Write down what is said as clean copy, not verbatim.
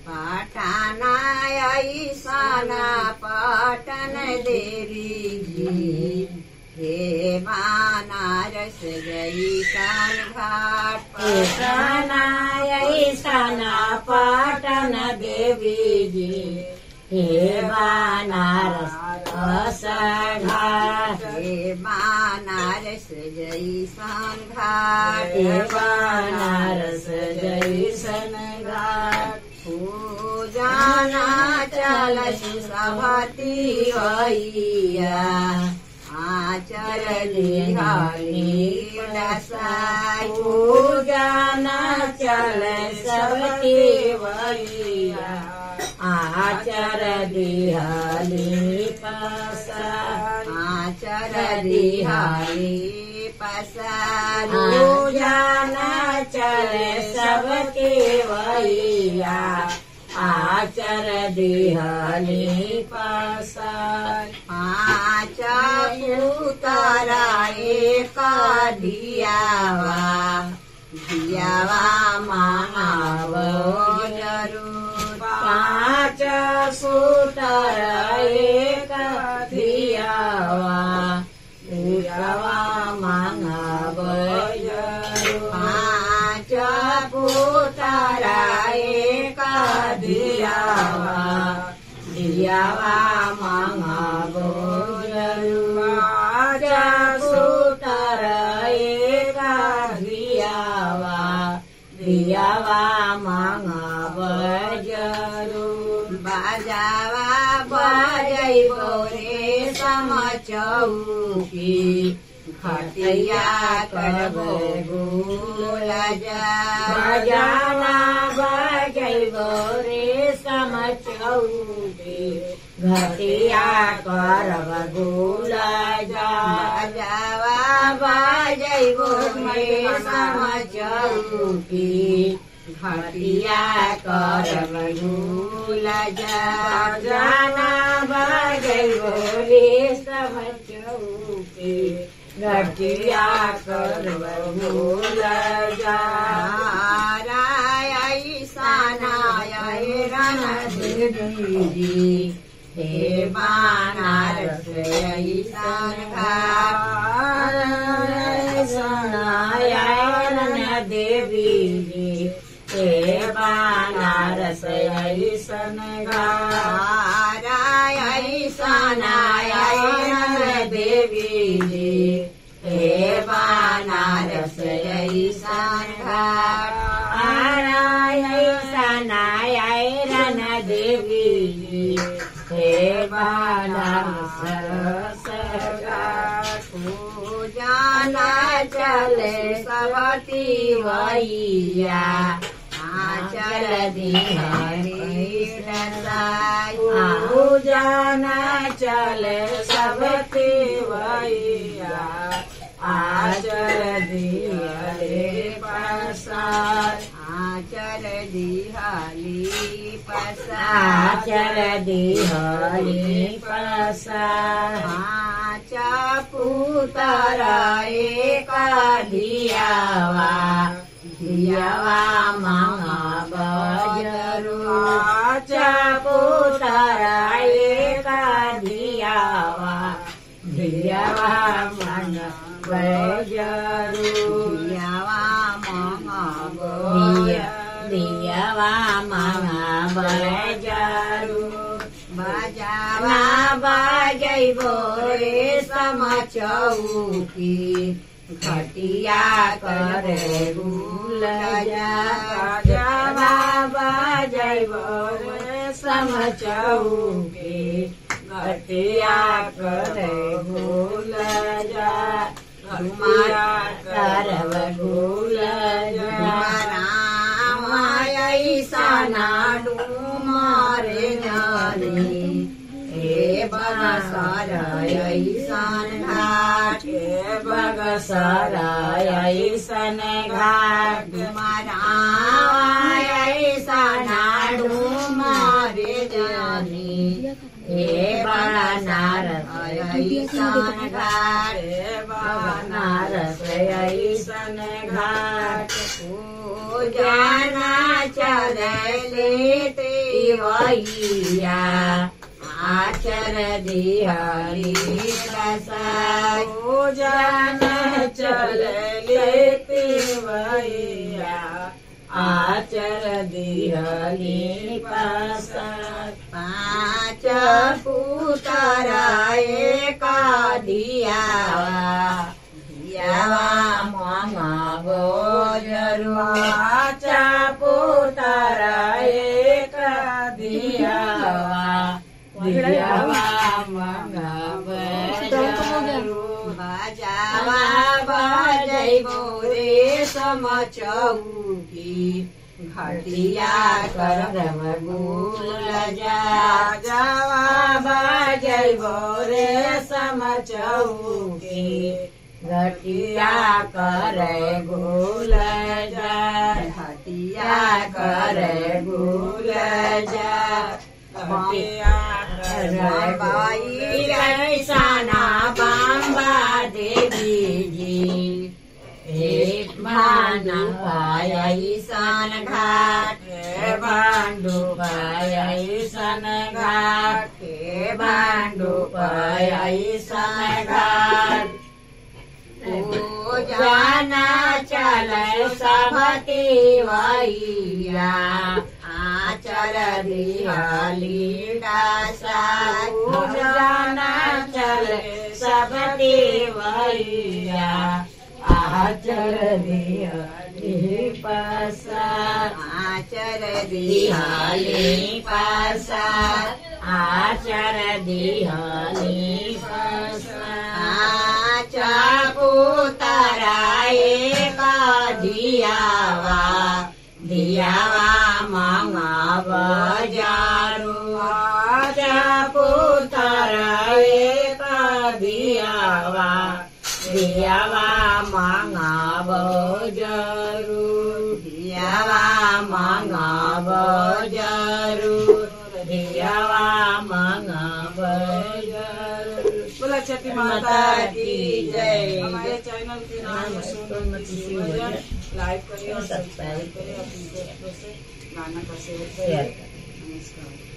पटना ऐसना पटन देवी जी हे बनारस जैसन घाट पटना ऐसना पटन देवी जी हे बनारस घाट हे बनारस जैसन घाट हे बनारस जैसन घाट पूजना चल सभती भैया आचर लिहाली दसाई पूजना चल सबती भैया आचर दिहाली पसार आचर लिहाली पसार पूजना चल सबती भैया आचर दिहाली पसार पाँच पुतरा एक दियावा दियावा मांगबो जरूर पाँच सूतर एक दियावा दियावा मांगबो जरूर पाँच पुतरा एक दियावा दियावा मांगबो जरूर पाँच सूतर एक दियावा दियावा मांगबो जरूर बाजावा बजैबो रे समचौकी खटिया करबो गुल जा बजावा बजैबो रे समचौकी घटिया करब गुल जा बाजावा बजैबो रे समचौकी खटिया करब गुल जा जाना बजैबो रे समचौकी घटिया करब गुल जा देवी हे बनारस ऐसन घाट देवी जी हे बनारस ऐसन घाट ऐसन देवी जी हे बनारस ऐसन घाट देवी जी हे बनारस घाट पूजना चले सबती भैया आचल दिहाली दसाई पूजना चले सबती भैया आचल दिहाली पसार आचल दिहाली पसार आचल दिहाली पसार पाँच पुतरा एक दियावा दियावा मांगबो जरूर पाँच पुतरा एक दियावा दियावा मांगबो जरूर दियावा मांगबो दियावा मांगबो जरूर बजावा बजैबो रे समचौकी खटिया करे गुल जा बजावा बजैबो रे समचौकी घटिया करे गुल जा घटिया करब गुल जा राम ऐसना डूमारे जानी हे बगसर ऐसन घाट हे बगसर ऐसन घाट ऐसना डूमारे जानी हे बनारस ऐसन घाट हे बनारस ऐसन घाट पूजना चले ते वैया आचर दिहली प्रसाद पूजन चल लेती वैया आचर दिहली प्रसाद 5 पुतरा एका दियावा मामा गोजरू 5 पुतरा एक दियावा बाजावा बजैबो रे समचौकी घटिया करम गुल जावा बजैबो रे समचौकी घटिया करे गुल घटिया करे गुल बाई कैसाना बाम्बा देवी जी हे भानु ऐसन घाट हे भांडू ऐसन घाट हे भांडू ऐसन घाट जाना चले सबती वैया आचर दिहली प्रसाद जाना चले सबती वैया आचर दिहली प्रसाद आचर दिहली प्रसाद आचर दिहली प्रसाद पुतरा एका दियावा मांगा बजारू पुतरा एका दियावा मांगा बजारू दियावा मांगा बजारू दियावा मांगा बजारू। बोला छठी माता की जय। हमारे चैनल के नाम लाइक करिए और सब्सक्राइब करिए, अपने दोस्तों से गाना का शेयर करिए। नमस्कार।